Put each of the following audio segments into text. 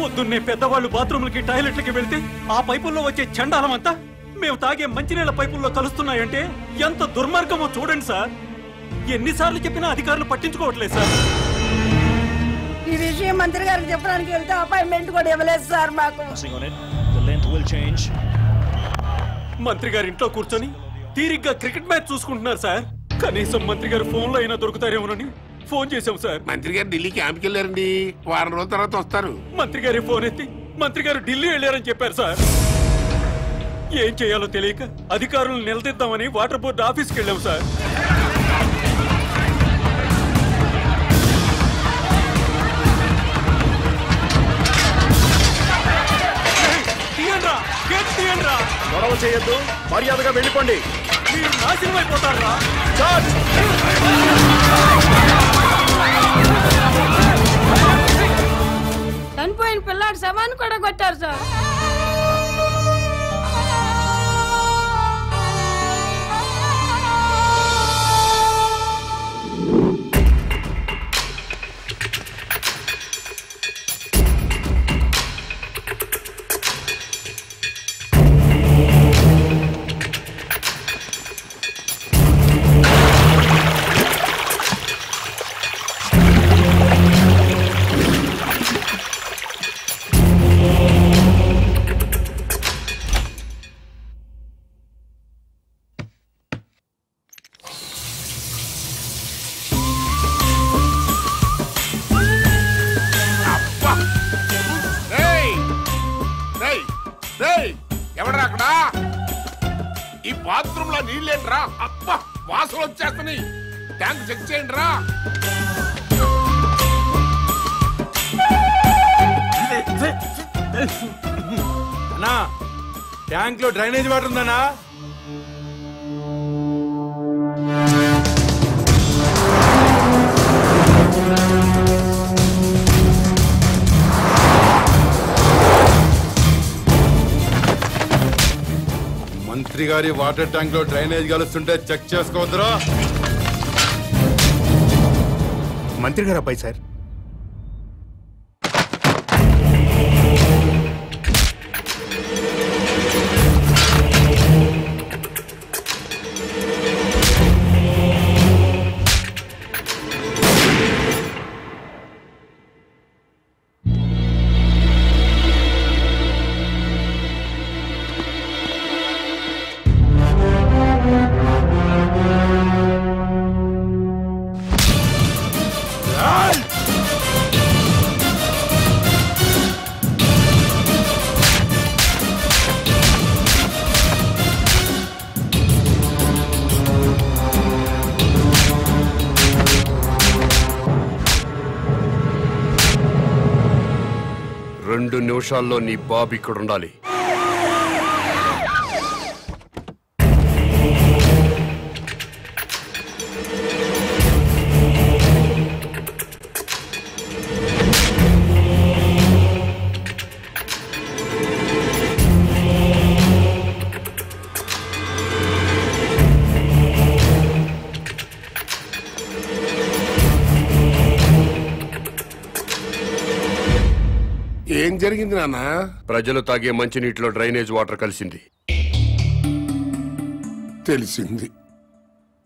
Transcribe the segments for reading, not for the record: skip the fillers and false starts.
పొద్దున్నే పెద్దవాళ్ళు బాత్రూమ్లకి టాయిలెట్లకి వెళ్తే ఆ పైపుల్లో వచ్చే చండాలమంతా మేము తాగే మంచినీళ్ళ పైపుల్లో కలుస్తున్నాయంటే ఎంత దుర్మార్గమో చూడండి సార్. ఎన్నిసార్లు చెప్పినా అధికారులు పట్టించుకోవట్లేదు సార్. ఈ విషయం మంత్రి గారికి చెప్పడానికి వెళ్తే అపాయింట్మెంట్ కూడా ఇవ్వలేదు సార్ మాకు. మంత్రి గారి ఇంట్లో కూర్చొని తీరిగ్గా క్రికెట్ మ్యాచ్ చూసుకుంటున్నారు సార్. కనీసం మంత్రి గారు ఫోన్ లో అయినా దొరుకుతారేమోనని ఫోన్ చేశాం సార్. మంత్రి గారు ఢిల్లీ క్యాంప్కి వెళ్ళారండి, వారం రోజుల తర్వాత వస్తారు. మంత్రి గారి ఫోన్ ఎత్తి మంత్రి గారు ఢిల్లీ వెళ్ళారని చెప్పారు సార్. ఏం చేయాలో తెలియక అధికారులను నిలదీద్దామని వాటర్ బోర్డు ఆఫీస్కి వెళ్ళాం సార్. గొడవ చేయొద్దు, మర్యాదగా వెళ్ళిపోండి. మీరు నాశనం అయిపోతారా? చనిపోయిన పిల్లాడి శవాన్ని కూడా కొట్టారు సార్. ఎవడరా అక్కడ? ఈ బాత్రూమ్ లో నీళ్ళేంట్రా? అబ్బా వాసన వచ్చేస్తున్నాయి. ట్యాంక్ చెక్ చేయండి రా. అన్నా, ట్యాంక్ లో డ్రైనేజ్ వాటర్ ఉందన్నా? మంత్రి గారి వాటర్ ట్యాంక్ లో డ్రైనేజ్ కలుస్తుంటే చెక్ చేసుకోవద్దురా. మంత్రి గారు అబ్బాయి సార్. రెండు నిమిషాల్లో నీ బాబు ఇక్కడ ఉండాలి. ఏం జరిగింది నాన్న? ప్రజలు తాగే మంచినీటిలో డ్రైనేజ్ వాటర్ కలిసింది. తెలిసింది.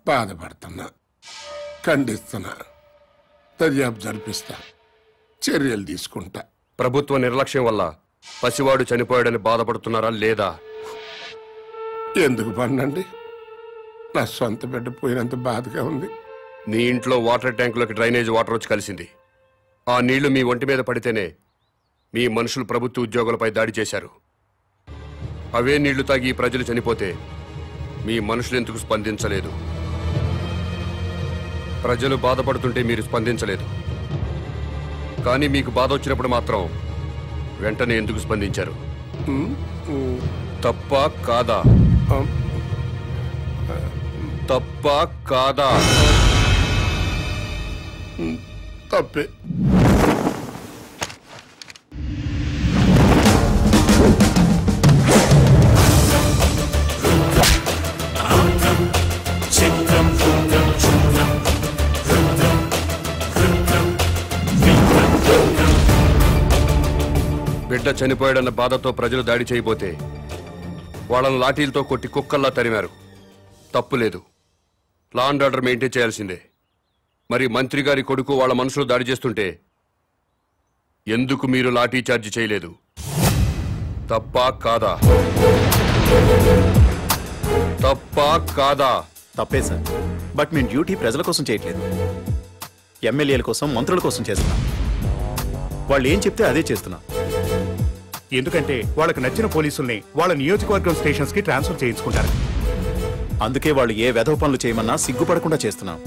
బాధపడుతున్నా, ఖండిస్తున్నా, దర్యాప్తు జరిపిస్తా, చర్యలు తీసుకుంటా. ప్రభుత్వ నిర్లక్ష్యం వల్ల పసివాడు చనిపోయాడని బాధపడుతున్నారా లేదా? ఎందుకు పన్నండి, నా సొంత బిడ్డ పోయినంత బాధగా ఉంది. నీ ఇంట్లో వాటర్ ట్యాంకులోకి డ్రైనేజ్ వాటర్ వచ్చి కలిసింది. ఆ నీళ్లు మీ ఒంటి మీద పడితేనే మీ మనుషులు ప్రభుత్వ ఉద్యోగులపై దాడి చేశారు. అవే నీళ్లు తాగి ప్రజలు చనిపోతే మీ మనుషులు ఎందుకు స్పందించలేదు? ప్రజలు బాధపడుతుంటే మీరు స్పందించలేదు, కానీ మీకు బాధ వచ్చినప్పుడు మాత్రం వెంటనే ఎందుకు స్పందించారు? తప్ప కాదా? తప్ప కాదా? తప్పే. బిడ్డ చనిపోయాడన్న బాధతో ప్రజలు దాడి చేయబోతే వాళ్ళను లాఠీలతో కొట్టి కుక్కల్లా తరిమారు. తప్పులేదు, లా అండ్ ఆర్డర్ మెయింటైన్ చేయాల్సిందే. మరి మంత్రి గారి కొడుకు వాళ్ళ మనుషులు దాడి చేస్తుంటే ఎందుకు మీరు లాఠీ చార్జ్ చేయలేదు? తప్పా కాదా? తప్పా కాదా? తప్పే సార్. బట్ మేము డ్యూటీ ప్రజల కోసం చేయట్లేదు, ఎమ్మెల్యేల కోసం, మంత్రుల కోసం చేస్తున్నాం. వాళ్ళు ఏం చెప్తే అదే చేస్తున్నాం. ఎందుకంటే వాళ్ళకి నచ్చిన పోలీసుల్ని వాళ్ళ నియోజకవర్గం స్టేషన్స్ కి ట్రాన్స్ఫర్ చేయించుకుంటారు. అందుకే వాళ్ళు ఏ వెధవ పనులు చేయమన్నా సిగ్గుపడకుండా చేస్తున్నాం.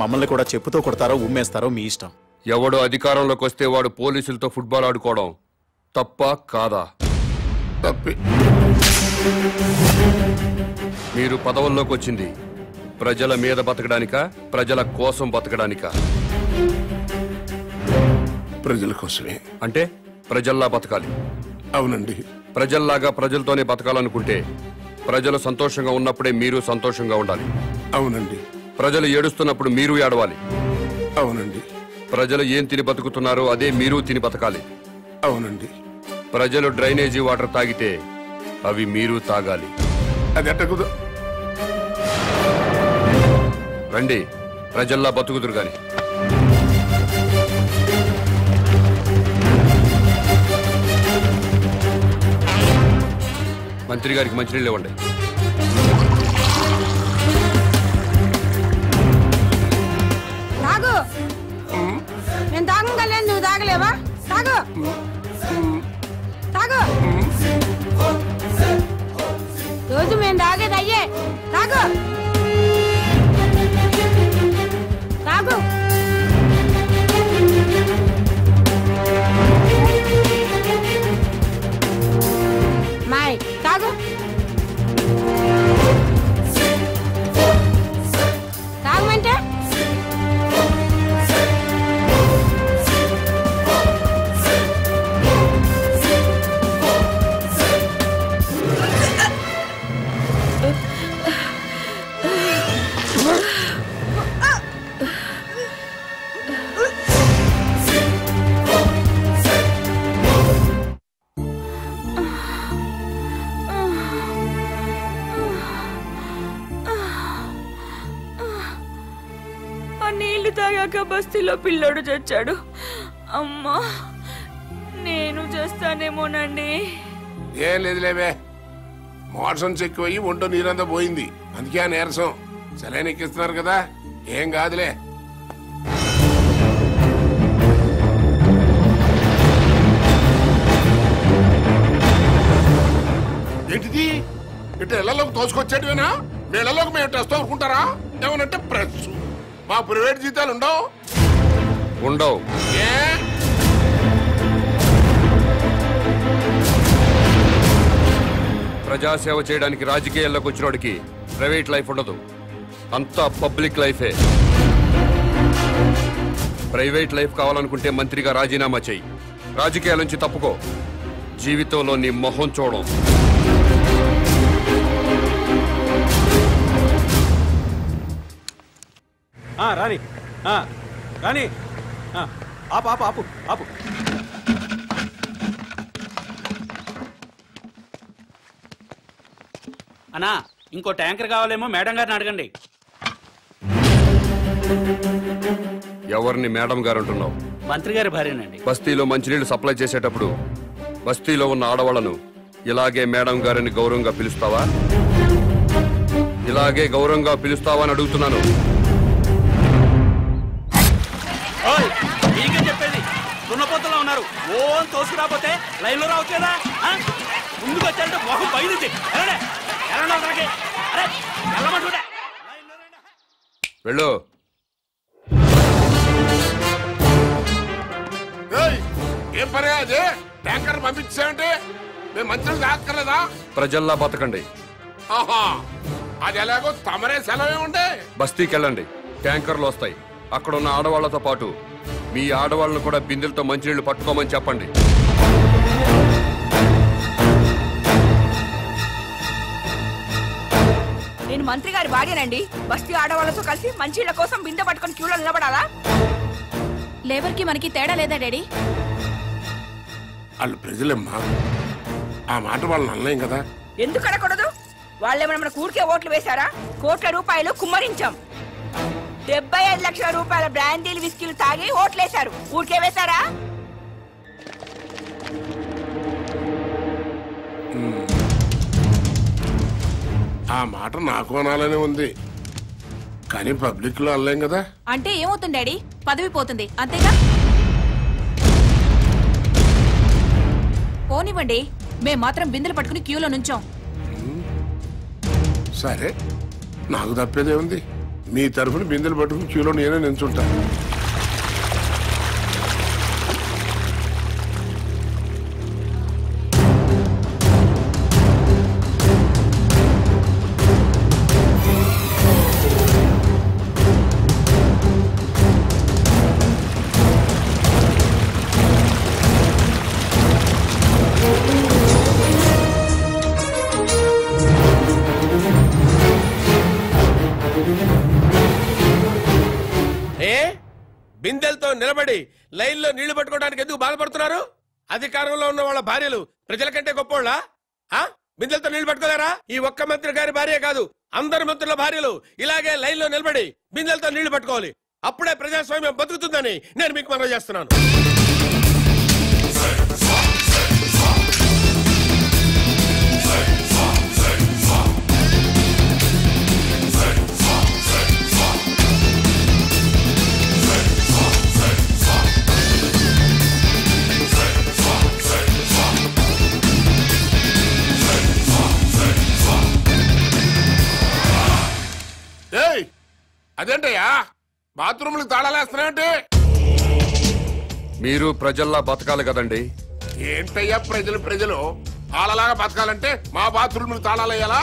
మమ్మల్ని కూడా చెప్పుతో కొడతారో ఉమ్మేస్తారో మీ ఇష్టం. ఎవడో అధికారంలోకి వస్తే వాడు పోలీసులతో ఫుట్బాల్ ఆడుకోవడం తప్పా కాదా? తప్పి. మీరు పదవుల్లోకి వచ్చింది ప్రజల మీద బతకడానికా, ప్రజల కోసం బతకడానికా? ప్రజల కోసమే. అంటే ప్రజల్లా బతకాలి. అవునండి. ప్రజల్లాగా ప్రజలతోనే బతకాలనుకుంటే ప్రజలు సంతోషంగా ఉన్నప్పుడే మీరు సంతోషంగా ఉండాలి. అవునండి. ప్రజలు ఏడుస్తున్నప్పుడు మీరు ఏడవాలి. అవునండి. ప్రజలు ఏం తిని బతుకుతున్నారో అదే మీరు తిని బతకాలి. అవునండి. ప్రజలు డ్రైనేజీ వాటర్ తాగితే అవి మీరు తాగాలి. అది ఎట్టకుదు. రండి, ప్రజల్లా బతుకుదురు గాని. మంత్రి గారికి మంచినీళ్ళు ఇవ్వండి. తాగు. నేను తాగలేదు, నువ్వు తాగలేవా? తాగు తాగు. రోజు మేము తాగేది అయ్యే. తాగు తాగు. మాయ్ తాగు. తాగమంటే నీళ్లు తాగాక బస్తీలో పిల్లోడు చచ్చాడు. అమ్మా, నేను చేస్తానేమోనండి. ఏం లేదులేవే, మోషన్స్ ఎక్కువయ్యి ఒంటో నీరంతా పోయింది, అందుకే ఆ నీరసం. సెలైన్ ఎక్కిస్తున్నారు కదా, ఏం కాదులే. ఏంటిది? ఇట్లా ఇళ్లలోకి తోసుకొచ్చేటివేనా? మీ ఇళ్లలోకి మేము టెస్ట్ అనుకుంటారా? ఏమనంటే ప్రెస్. మా ప్రైవేట్ జీతాలు ఉండవు. ఉండవు. ఏ ప్రజాసేవ చేయడానికి రాజకీయాల్లోకి వచ్చినోడికి ప్రైవేట్ లైఫ్ ఉండదు, అంతా పబ్లిక్ లైఫే. ప్రైవేట్ లైఫ్ కావాలనుకుంటే మంత్రిగా రాజీనామా చెయ్యి, రాజకీయాల నుంచి తప్పుకో. జీవితంలో నీ మొహం చూడం. రాని రాని, ఆపు ఆపు ఆపు ఆపు. అన్నా, ఇంకో ట్యాంకర్ కావాలేమో మేడం గారిని అడగండి. ఎవరిని మేడం గారు అంటున్నావు? మంత్రి గారి భార్యనండి. బస్తీలో మంచినీళ్లు సప్లై చేసేటప్పుడు బస్తీలో ఉన్న ఆడవాళ్లను ఇలాగే మేడం గారిని గౌరవంగా పిలుస్తావా? ఇలాగే గౌరవంగా పిలుస్తావా అని అడుగుతున్నాను. మీకే చెప్పేది, దున్నపోతలో ఉన్నారు. ఓ తోసుకురాపోతే లైన్ లో రావట్లేదా? ముందుకు వచ్చారంటే మొహం బయలుది. వెళ్ళు. ఏం పని అది? ట్యాంకర్ పంపించామంటే మేము మంచిగా తాక్కర్లేదా? ప్రజల్లా బతకండి. ఆహా, అది ఎలాగో తమరే సెలవే ఉండే. బస్తీకి వెళ్ళండి, ట్యాంకర్లు వస్తాయి. అక్కడ ఉన్న ఆడవాళ్లతో పాటు మీ ఆడవాళ్ళను కూడా బిందెలతో మంచినీళ్లు పట్టుకోమని చెప్పండి. నేను మంత్రి గారి భార్యనండి. బస్తీ ఆడవాళ్ళతో కలిసి మంచిళ్ళ కోసం బిందె పట్టుకొని క్యూలో నిలబడాలా? లేబర్ కి మనకి తేడా లేదా డాడీ? వాళ్ళు ప్రజలమ్మా, ఆ మాట వాళ్ళని అనలేం కదా. ఎందుకు అనకూడదు? వాళ్ళేమైనా మన కూడికే ఓట్లు వేశారా? కోట్ల రూపాయలు కుమ్మరించాం. 75 లక్షల రూపాయల బ్రాండీలు విస్కీలు తాగి ఓట్లేశారు. ఊరికే వేశారా? ఆ మాట నాకు అనాలనే ఉంది, కానీ పబ్లిక్ లో అనలేం కదా. అంటే ఏమవుతుంది డాడీ? పదవి పోతుంది అంతేగా. పోనివ్వండి, మేం మాత్రం బిందెలు పట్టుకుని క్యూలో నుంచోం. సరే, నాకు తప్పేదే ఉంది. మీ తరఫున బిందెలు పట్టుకుని క్యూలో నేనే నిల్చుంటా. బిందెలతో నిలబడి లైన్లో నీళ్లు పట్టుకోవడానికి ఎందుకు బాధపడుతున్నారు? అధికారంలో ఉన్న వాళ్ళ భార్యలు ప్రజల కంటే గొప్పోళ్ళా? బిందెలతో నీళ్లు పట్టుకోలేరా? ఈ ఒక్క మంత్రి గారి భార్య కాదు, అందరు మంత్రుల భార్యలు ఇలాగే లైన్లో నిలబడి బిందెలతో నీళ్లు పట్టుకోవాలి. అప్పుడే ప్రజాస్వామ్యం బతుకుతుందని నేను మీకు మనవి చేస్తున్నాను. అదేంటయ్యా బాత్రూమ్లకు తాళాలేస్తున్నాయంటే? మీరు ప్రజల్లా బతకాలి కదండి. ఏంటయ్యా ప్రజలు వాళ్ళలాగా బతకాలంటే మా బాత్రూమ్లకు తాళాలేయాలా?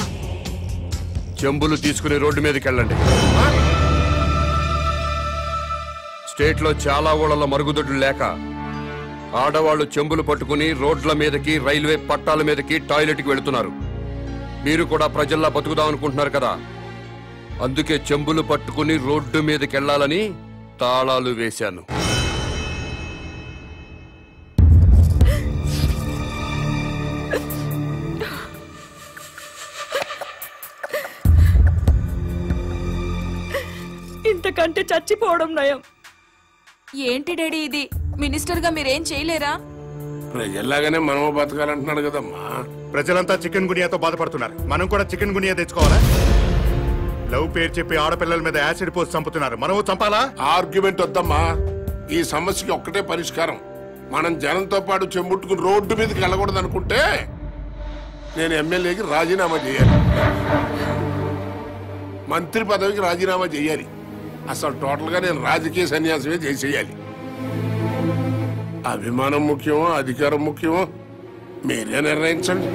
చెంబులు తీసుకుని రోడ్డు మీదకి వెళ్ళండి. స్టేట్ లో చాలా ఊళ్ళలో మరుగుదొడ్లు లేక ఆడవాళ్లు చెంబులు పట్టుకుని రోడ్ల మీదకి, రైల్వే పట్టాల మీదకి, టాయిలెట్ కి వెళుతున్నారు. మీరు కూడా ప్రజల్లా బతుకుదాం అనుకుంటున్నారు కదా, అందుకే చెంబులు పట్టుకుని రోడ్డు మీదకి వెళ్ళాలని తాళాలు వేశాను. ఇంతకంటే చచ్చిపోవడం నయం. ఏంటి డాడీ ఇది? మినిస్టర్ గా మీరేం చేయలేరా? ప్రజల్లాగానే మనము బతకాలంటున్నాడు కదమ్మా. ప్రజలంతా చికెన్ గునియాతో బాధపడుతున్నారు, మనం కూడా చికెన్ గునియా తెచ్చుకోవాలా? లవ్ పేరు చెప్పి ఆడపిల్లల మీద యాసిడ్ పోసి చంపుతున్నారు, మనము చంపాలా? ఆర్గ్యుమెంట్ వద్దమ్మా. ఈ సమస్యకి ఒక్కటే పరిష్కారం. మనం జనంతో పాటు చెంబుట్టుకుని రోడ్డు మీదకి వెళ్ళకూడదు అనుకుంటే నేను ఎమ్మెల్యేకి రాజీనామా చేయాలి, మంత్రి పదవికి రాజీనామా చేయాలి. అసలు టోటల్ గా నేను రాజకీయ సన్యాసమే చేసేయాలి. అభిమానం ముఖ్యమో అధికారం ముఖ్యమో మీరే నిర్ణయించండి.